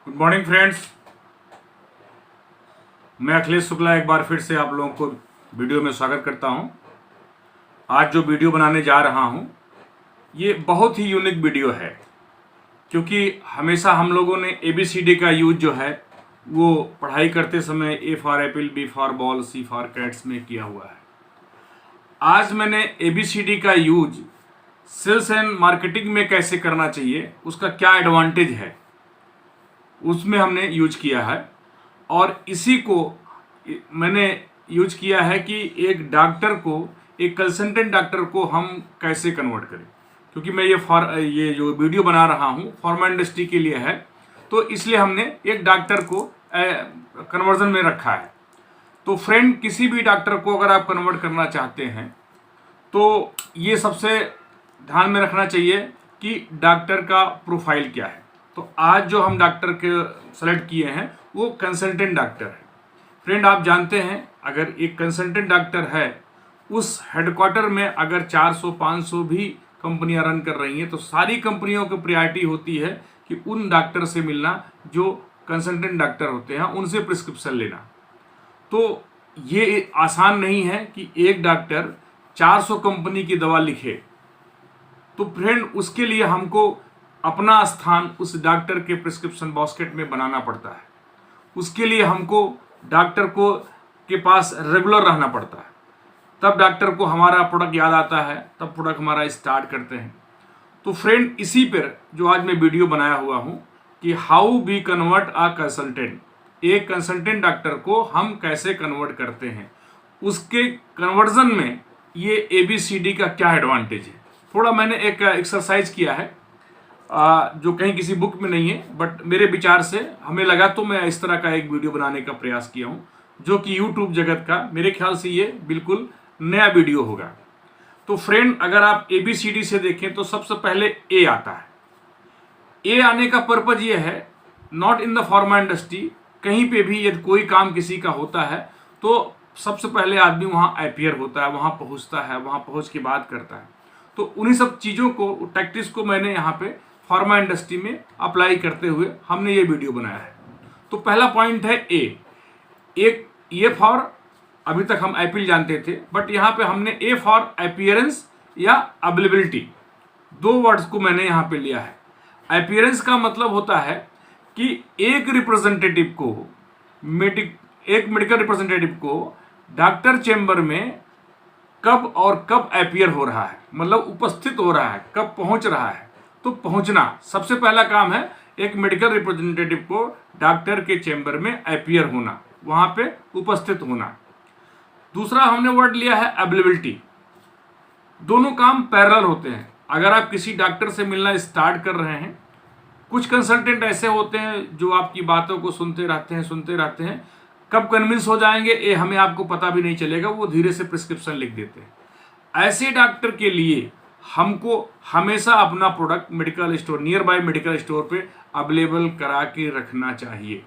Good morning friends. मैं अखिलेश शुक्ला एक बार फिर से आप लोगों को वीडियो में स्वागत करता हूं। आज जो वीडियो बनाने जा रहा हूं ये बहुत ही यूनिक वीडियो है, क्योंकि हमेशा हम लोगों ने ABCD का यूज जो है वो पढ़ाई करते समय A for Apple, B for ball, C for cats में किया हुआ है। आज मैंने ABCD का यूज सेल्स एंड मार्केटिंग में कैसे करना चाहिए, उसका क्या एडवांटेज है, उसमें हमने यूज किया है। और इसी को मैंने यूज किया है कि एक डॉक्टर को, एक कंसल्टेंट डॉक्टर को हम कैसे कन्वर्ट करें, क्योंकि मैं ये जो वीडियो बना रहा हूँ फार्मा इंडस्ट्री के लिए है, तो इसलिए हमने एक डॉक्टर को कन्वर्जन में रखा है। तो फ्रेंड, किसी भी डॉक्टर को अगर आप कन्वर्ट करना चाहते हैं तो ये सबसे ध्यान में रखना चाहिए कि डॉक्टर का प्रोफाइल क्या है। तो आज जो हम डॉक्टर के सेलेक्ट किए हैं वो कंसल्टेंट डॉक्टर है। फ्रेंड, आप जानते हैं अगर एक कंसल्टेंट डॉक्टर है, उस हेडक्वार्टर में अगर 400-500 भी कंपनियां रन कर रही हैं, तो सारी कंपनियों की प्रायोरिटी होती है कि उन डॉक्टर से मिलना जो कंसल्टेंट डॉक्टर होते हैं, उनसे प्रिस्क्रिप्शन लेना। तो ये आसान नहीं है कि एक डॉक्टर 400 कंपनी की दवा लिखे। तो फ्रेंड, उसके लिए हमको अपना स्थान उस डॉक्टर के प्रिस्क्रिप्शन बास्केट में बनाना पड़ता है। उसके लिए हमको डॉक्टर को के पास रेगुलर रहना पड़ता है, तब डॉक्टर को हमारा प्रोडक्ट याद आता है, तब प्रोडक्ट हमारा स्टार्ट करते हैं। तो फ्रेंड, इसी पर जो आज मैं वीडियो बनाया हुआ हूँ कि how we convert a consultant, एक कंसल्टेंट डॉक्टर को हम कैसे कन्वर्ट करते हैं, उसके कन्वर्जन में ये ABCD का क्या एडवांटेज है। थोड़ा मैंने एक एक्सरसाइज किया है जो कहीं किसी बुक में नहीं है, बट मेरे विचार से हमें लगा, तो मैं इस तरह का एक वीडियो बनाने का प्रयास किया हूँ, जो कि यूट्यूब जगत का मेरे ख्याल से ये बिल्कुल नया वीडियो होगा। तो फ्रेंड, अगर आप ABCD से देखें तो सबसे पहले A आता है। A आने का पर्पज ये है, not in the pharma industry, कहीं पे भी यदि कोई काम किसी का होता है तो सबसे पहले आदमी वहाँ अपीयर होता है, वहाँ पहुँचता है, वहाँ पहुँच के बात करता है। तो उन्हीं सब चीज़ों को, टैक्टिक्स को मैंने यहाँ पे फार्मा इंडस्ट्री में अप्लाई करते हुए हमने ये वीडियो बनाया है। तो पहला पॉइंट है A। एक A फॉर, अभी तक हम एप्पल जानते थे, बट यहाँ पे हमने A फॉर अपीयरेंस या अवेलेबिलिटी, दो वर्ड्स को मैंने यहाँ पे लिया है। अपीयरेंस का मतलब होता है कि एक रिप्रेजेंटेटिव को, एक मेडिकल रिप्रेजेंटेटिव को डॉक्टर चेम्बर में कब और कब अपीयर हो रहा है, मतलब उपस्थित हो रहा है, कब पहुंच रहा है। तो पहुंचना सबसे पहला काम है, एक मेडिकल रिप्रेजेंटेटिव को डॉक्टर के चेंबर में अपीयर होना, वहां पे उपस्थित होना। दूसरा हमने वर्ड लिया है अवेलेबिलिटी। दोनों काम पैरेलल होते हैं। अगर आप किसी डॉक्टर से मिलना स्टार्ट कर रहे हैं, कुछ कंसल्टेंट ऐसे होते हैं जो आपकी बातों को सुनते रहते हैं, कब कन्विंस हो जाएंगे ये हमें आपको पता भी नहीं चलेगा, वो धीरे से प्रिस्क्रिप्शन लिख देते हैं। ऐसे डॉक्टर के लिए हमको हमेशा अपना product medical store, near by medical store पे अवेलेबल करा के रखना चाहिए।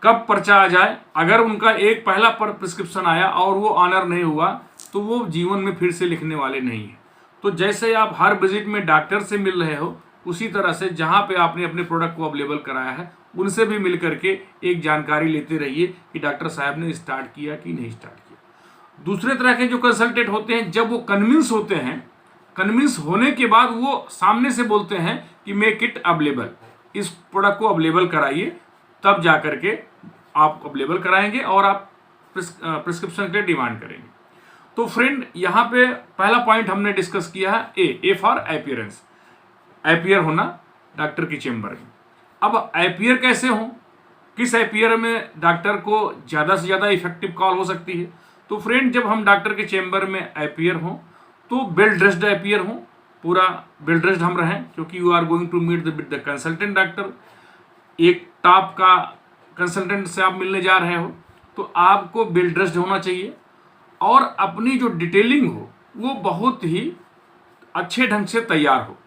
कब पर्चा आ जाए, अगर उनका एक पहला प्रिस्क्रिप्शन आया और वो ऑनर नहीं हुआ तो वो जीवन में फिर से लिखने वाले नहीं है। तो जैसे आप हर विजिट में डॉक्टर से मिल रहे हो, उसी तरह से जहाँ पे आपने अपने प्रोडक्ट को अवेलेबल कराया है उनसे भी मिल करके एक जानकारी लेते रहिए कि डॉक्टर साहब ने स्टार्ट किया कि नहीं स्टार्ट किया। दूसरे तरह के जो कंसल्टेंट होते हैं, जब वो कन्विंस होते हैं, कन्विंस होने के बाद वो सामने से बोलते हैं कि मेक इट अवेलेबल, इस प्रोडक्ट को अवेलेबल कराइए, तब जा करके आप अवेलेबल कराएंगे और आप प्रिस्क्रिप्शन के लिए डिमांड करेंगे। तो फ्रेंड, यहाँ पे पहला पॉइंट हमने डिस्कस किया है ए फॉर अपीयरेंस, अपीयर होना डॉक्टर की चेम्बर में। अब अपीयर कैसे हो, किस अपीयर में डॉक्टर को ज़्यादा से ज़्यादा इफेक्टिव कॉल हो सकती है। तो फ्रेंड, जब हम डॉक्टर के चेम्बर में अपीयर हों तो वेल ड्रेस्ड अपीयर हों, पूरा वेल ड्रेस्ड हम रहें, क्योंकि you are going to meet with the consultant doctor. एक टॉप का कंसल्टेंट से आप मिलने जा रहे हो तो आपको वेल ड्रेस्ड होना चाहिए, और अपनी जो डिटेलिंग हो वो बहुत ही अच्छे ढंग से तैयार हो,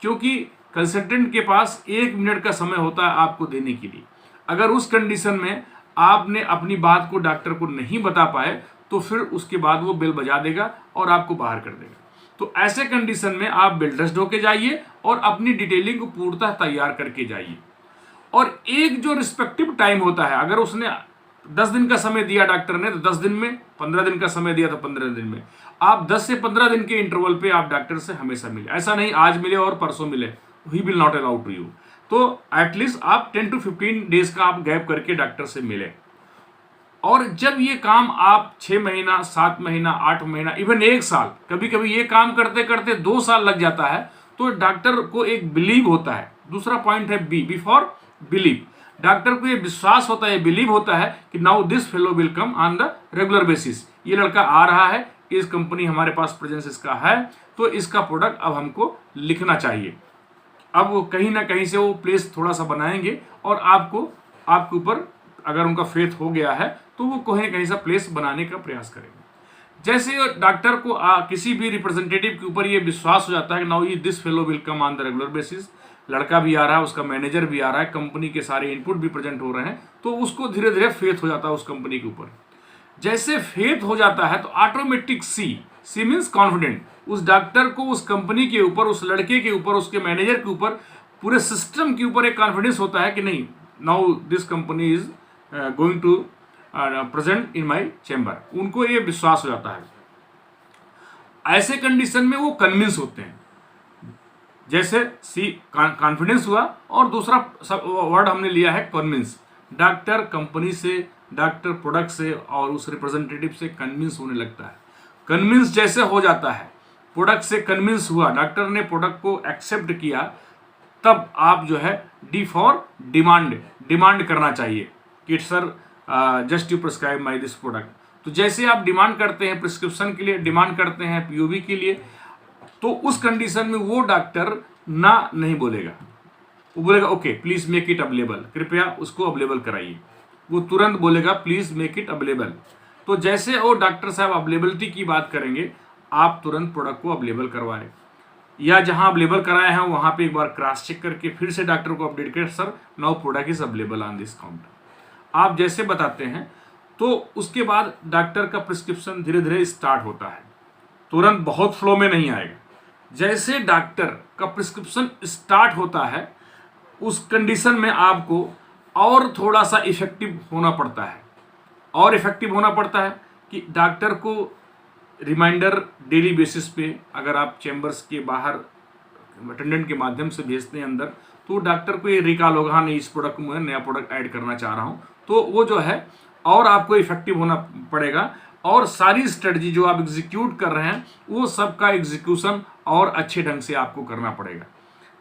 क्योंकि कंसल्टेंट के पास 1 मिनट का समय होता है आपको देने के लिए। अगर उस कंडीशन में आपने अपनी बात को डॉक्टर को नहीं बता पाए तो फिर उसके बाद वो बेल बजा देगा और आपको बाहर कर देगा। तो ऐसे कंडीशन में आप वेल ड्रेस्ड होके जाइए और अपनी डिटेलिंग को पूर्णतः तैयार करके जाइए। और एक जो रिस्पेक्टिव टाइम होता है, अगर उसने 10 दिन का समय दिया डॉक्टर ने तो 10 दिन में, 15 दिन का समय दिया तो 15 दिन में, आप 10 से 15 दिन के इंटरवल पे आप डॉक्टर से हमेशा मिले। ऐसा नहीं आज मिले और परसों मिले, he will not allow to you. तो एटलीस्ट आप 10 to 15 डेज का आप गैप करके डॉक्टर से मिले। और जब ये काम आप 6 महीना, 7 महीना, 8 महीना, इवन 1 साल, कभी कभी ये काम करते करते 2 साल लग जाता है, तो डॉक्टर को एक बिलीव होता है। दूसरा पॉइंट है बी फॉर बिलीव। डॉक्टर को ये विश्वास होता है, बिलीव होता है कि now this fellow will come on the regular basis. ये लड़का आ रहा है, इस कंपनी हमारे पास प्रेजेंस इसका है, तो इसका प्रोडक्ट अब हमको लिखना चाहिए। अब वो कहीं ना कहीं से वो प्लेस थोड़ा सा बनाएंगे और आपके ऊपर अगर उनका फेथ हो गया है तो वो कहीं ना कहीं से प्लेस बनाने का प्रयास करेंगे। जैसे डॉक्टर को किसी भी रिप्रेजेंटेटिव के ऊपर ये विश्वास हो जाता है कि now this fellow will come on the regular basis, लड़का भी आ रहा है, उसका मैनेजर भी आ रहा है, कंपनी के सारे इनपुट भी प्रेजेंट हो रहे हैं, तो उसको धीरे धीरे फेथ हो जाता है उस कंपनी के ऊपर। जैसे फेथ हो जाता है तो ऑटोमेटिक सी मीन्स कॉन्फिडेंट, उस डॉक्टर को उस कंपनी के ऊपर, उस लड़के के ऊपर, उसके मैनेजर के ऊपर, पूरे सिस्टम के ऊपर एक कॉन्फिडेंस होता है कि नहीं, now this company is going to present in my chamber. उनको ये विश्वास हो जाता है। ऐसे कंडीशन में वो कन्विंस होते हैं। जैसे कॉन्फिडेंस हुआ, और दूसरा वर्ड हमने लिया है कन्विंस। डॉक्टर कंपनी से, डॉक्टर प्रोडक्ट से और उस रिप्रेजेंटेटिव से कन्विंस होने लगता है। कन्विंस जैसे हो जाता है, प्रोडक्ट से कन्विंस हुआ, डॉक्टर ने प्रोडक्ट को एक्सेप्ट किया, तब आप जो है डी फॉर डिमांड करना चाहिए कि sir just you prescribe my this product. तो जैसे आप डिमांड करते हैं प्रिस्क्रिप्शन के लिए, डिमांड करते हैं पीओबी के लिए, तो उस कंडीशन में वो डॉक्टर ना नहीं बोलेगा, वो बोलेगा okay please make it available, कृपया उसको अवेलेबल कराइए। वो तुरंत बोलेगा प्लीज मेक इट अवेलेबल। तो जैसे वो डॉक्टर साहब अवेलेबिलिटी की बात करेंगे, आप तुरंत प्रोडक्ट को अवेलेबल करवाएं, या जहां अवेलेबल कराए हैं वहां पे एक बार क्रॉस चेक करके फिर से डॉक्टर को अपडेट करें, sir now product is available on this counter. आप जैसे बताते हैं तो उसके बाद डॉक्टर का प्रिस्क्रिप्शन धीरे धीरे स्टार्ट होता है, तुरंत बहुत फ्लो में नहीं आएगा। जैसे डॉक्टर का प्रिस्क्रिप्शन स्टार्ट होता है, उस कंडीशन में आपको और थोड़ा सा इफेक्टिव होना पड़ता है। और इफेक्टिव होना पड़ता है कि डॉक्टर को रिमाइंडर डेली बेसिस पे, अगर आप चैम्बर्स के बाहर अटेंडेंट के माध्यम से भेजते हैं अंदर, तो डॉक्टर को ये रिकॉल होगा, हाँ नहीं इस प्रोडक्ट में नया प्रोडक्ट ऐड करना चाह रहा हूँ, तो वो जो है और आपको इफेक्टिव होना पड़ेगा। और सारी स्ट्रेटजी जो आप एग्जीक्यूट कर रहे हैं वो सबका एग्जीक्यूशन और अच्छे ढंग से आपको करना पड़ेगा।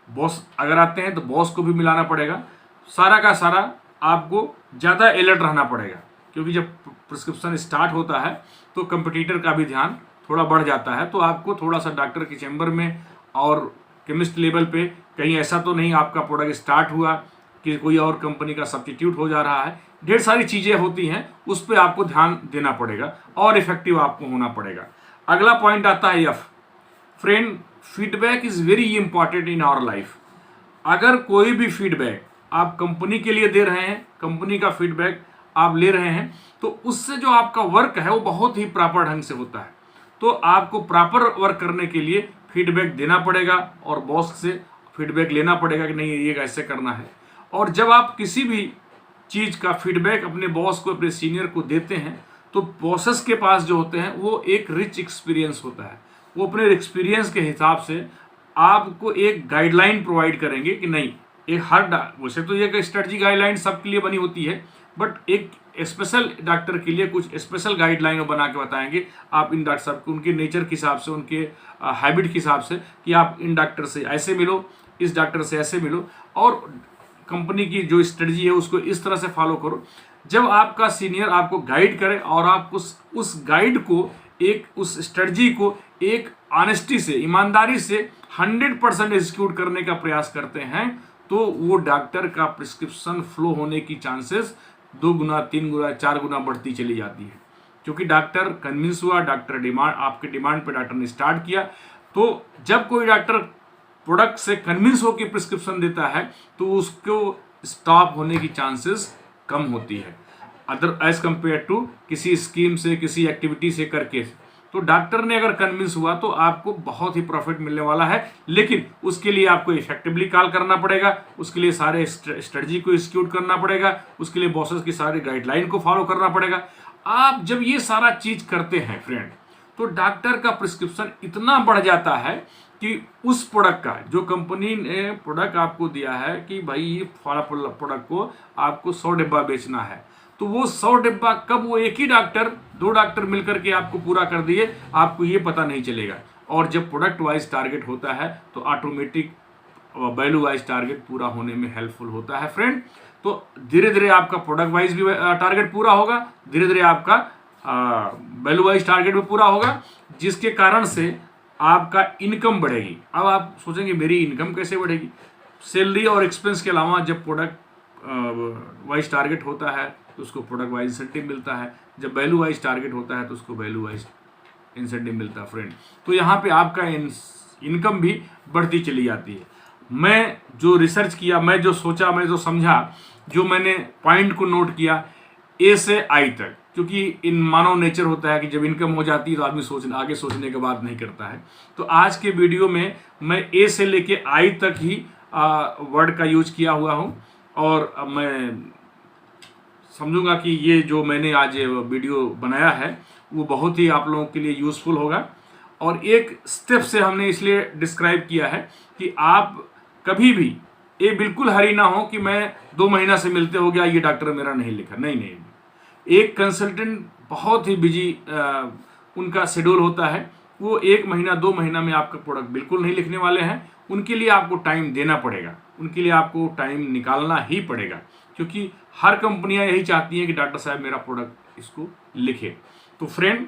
बॉस अगर आते हैं तो बॉस को भी मिलाना पड़ेगा, सारा का सारा आपको ज़्यादा अलर्ट रहना पड़ेगा, क्योंकि जब प्रिस्क्रिप्शन स्टार्ट होता है तो कंपटीटर का भी ध्यान थोड़ा बढ़ जाता है। तो आपको थोड़ा सा डॉक्टर के चैम्बर में और केमिस्ट लेवल पे कहीं ऐसा तो नहीं आपका प्रोडक्ट स्टार्ट हुआ कि कोई और कंपनी का सब्स्टिट्यूट हो जा रहा है, ढेर सारी चीज़ें होती हैं, उस पर आपको ध्यान देना पड़ेगा और इफेक्टिव आपको होना पड़ेगा। अगला पॉइंट आता है F. Friend, feedback is very important in our life. अगर कोई भी फीडबैक आप कंपनी के लिए दे रहे हैं, कंपनी का फीडबैक आप ले रहे हैं, तो उससे जो आपका वर्क है वो बहुत ही प्रॉपर ढंग से होता है। तो आपको प्रॉपर वर्क करने के लिए फीडबैक देना पड़ेगा और बॉस से फीडबैक लेना पड़ेगा कि नहीं ये कैसे करना है। और जब आप किसी भी चीज़ का फीडबैक अपने बॉस को, अपने सीनियर को देते हैं, तो बॉसेस के पास जो होते हैं वो एक रिच एक्सपीरियंस होता है। वो अपने एक्सपीरियंस के हिसाब से आपको एक गाइडलाइन प्रोवाइड करेंगे कि नहीं, एक वैसे तो ये स्ट्रेटजी गाइडलाइन सबके लिए बनी होती है, बट एक स्पेशल डॉक्टर के लिए कुछ स्पेशल गाइडलाइन बना के बताएंगे आप इन डॉक्टर साहब को, उनके नेचर के हिसाब से, उनके हैबिट के हिसाब से, कि आप इन डॉक्टर से ऐसे मिलो, इस डॉक्टर से ऐसे मिलो, और कंपनी की जो स्ट्रेटजी है उसको इस तरह से फॉलो करो। जब आपका सीनियर आपको गाइड करे और आप उस गाइड को, उस स्ट्रेटजी को एक ऑनेस्टी से, ईमानदारी से 100% एग्जीक्यूट करने का प्रयास करते हैं, तो वो डॉक्टर का प्रिस्क्रिप्शन फ्लो होने की चांसेस 2 गुना, 3 गुना, 4 गुना बढ़ती चली जाती है। क्योंकि डॉक्टर कन्विंस हुआ, डॉक्टर आपके डिमांड पे डॉक्टर ने स्टार्ट किया। तो जब कोई डॉक्टर प्रोडक्ट से कन्विंस होकर प्रिस्क्रिप्शन देता है तो उसको स्टॉप होने की चांसेस कम होती है, अदर एज कंपेयर टू किसी स्कीम से, किसी एक्टिविटी से करके। तो डॉक्टर ने अगर कन्विंस हुआ तो आपको बहुत ही प्रॉफिट मिलने वाला है। लेकिन उसके लिए आपको इफेक्टिवली कॉल करना पड़ेगा, उसके लिए सारे स्ट्रेटजी को एग्जीक्यूट करना पड़ेगा, उसके लिए बॉसेस की सारी गाइडलाइन को फॉलो करना पड़ेगा। आप जब ये सारा चीज करते हैं फ्रेंड, तो डॉक्टर का प्रिस्क्रिप्शन इतना बढ़ जाता है कि उस प्रोडक्ट का, जो कंपनी ने प्रोडक्ट आपको दिया है कि भाई ये प्रोडक्ट को आपको 100 डिब्बा बेचना है, तो वो 100 डिब्बा कब वो एक ही डॉक्टर, 2 डॉक्टर मिलकर के आपको पूरा कर दिए, आपको ये पता नहीं चलेगा। और जब प्रोडक्ट वाइज टारगेट होता है तो ऑटोमेटिक वैल्यू वाइज टारगेट पूरा होने में हेल्पफुल होता है फ्रेंड। तो धीरे धीरे आपका प्रोडक्ट वाइज भी टारगेट पूरा होगा, धीरे धीरे आपका वैल्यू वाइज टारगेट भी पूरा होगा, जिसके कारण से आपका इनकम बढ़ेगी। अब आप सोचेंगे मेरी इनकम कैसे बढ़ेगी? सैलरी और एक्सपेंस के अलावा जब प्रोडक्ट वाइज टारगेट होता है तो उसको प्रोडक्ट वाइज इंसेंटिव मिलता है, जब वैल्यू वाइज टारगेट होता है तो उसको वैल्यू वाइज इंसेंटिव मिलता है फ्रेंड। तो यहाँ पे आपका इनकम भी बढ़ती चली जाती है। मैं जो रिसर्च किया, मैं जो सोचा, मैं जो समझा, जो मैंने पॉइंट को नोट किया ए से आई तक, क्योंकि इन मानव नेचर होता है कि जब इनकम हो जाती है तो आदमी आगे सोचने के बाद नहीं करता है। तो आज के वीडियो में मैं ए से लेके आई तक ही वर्ड का यूज किया हुआ हूँ, और मैं समझूंगा कि ये जो मैंने आज वीडियो बनाया है वो बहुत ही आप लोगों के लिए यूज़फुल होगा। और एक स्टेप से हमने इसलिए डिस्क्राइब किया है कि आप कभी भी ये बिल्कुल हरी ना हो कि मैं 2 महीना से मिलते हो गया, ये डॉक्टर मेरा नहीं लिखा। नहीं, एक कंसल्टेंट बहुत ही बिजी उनका शेड्यूल होता है, वो 1 महीना 2 महीना में आपका प्रोडक्ट बिल्कुल नहीं लिखने वाले हैं। उनके लिए आपको टाइम देना पड़ेगा, उनके लिए आपको टाइम निकालना ही पड़ेगा, क्योंकि हर कंपनियां यही चाहती हैं कि डॉक्टर साहब मेरा प्रोडक्ट इसको लिखे। तो फ्रेंड,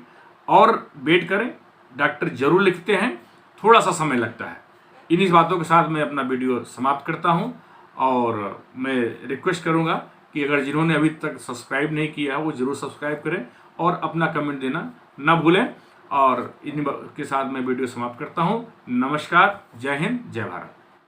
और वेट करें, डॉक्टर जरूर लिखते हैं, थोड़ा सा समय लगता है। इन्हीं बातों के साथ मैं अपना वीडियो समाप्त करता हूं, और मैं रिक्वेस्ट करूंगा कि अगर जिन्होंने अभी तक सब्सक्राइब नहीं किया है वो जरूर सब्सक्राइब करें और अपना कमेंट देना ना भूलें। और इन्हीं के साथ मैं वीडियो समाप्त करता हूं। नमस्कार, जय हिंद, जय भारत।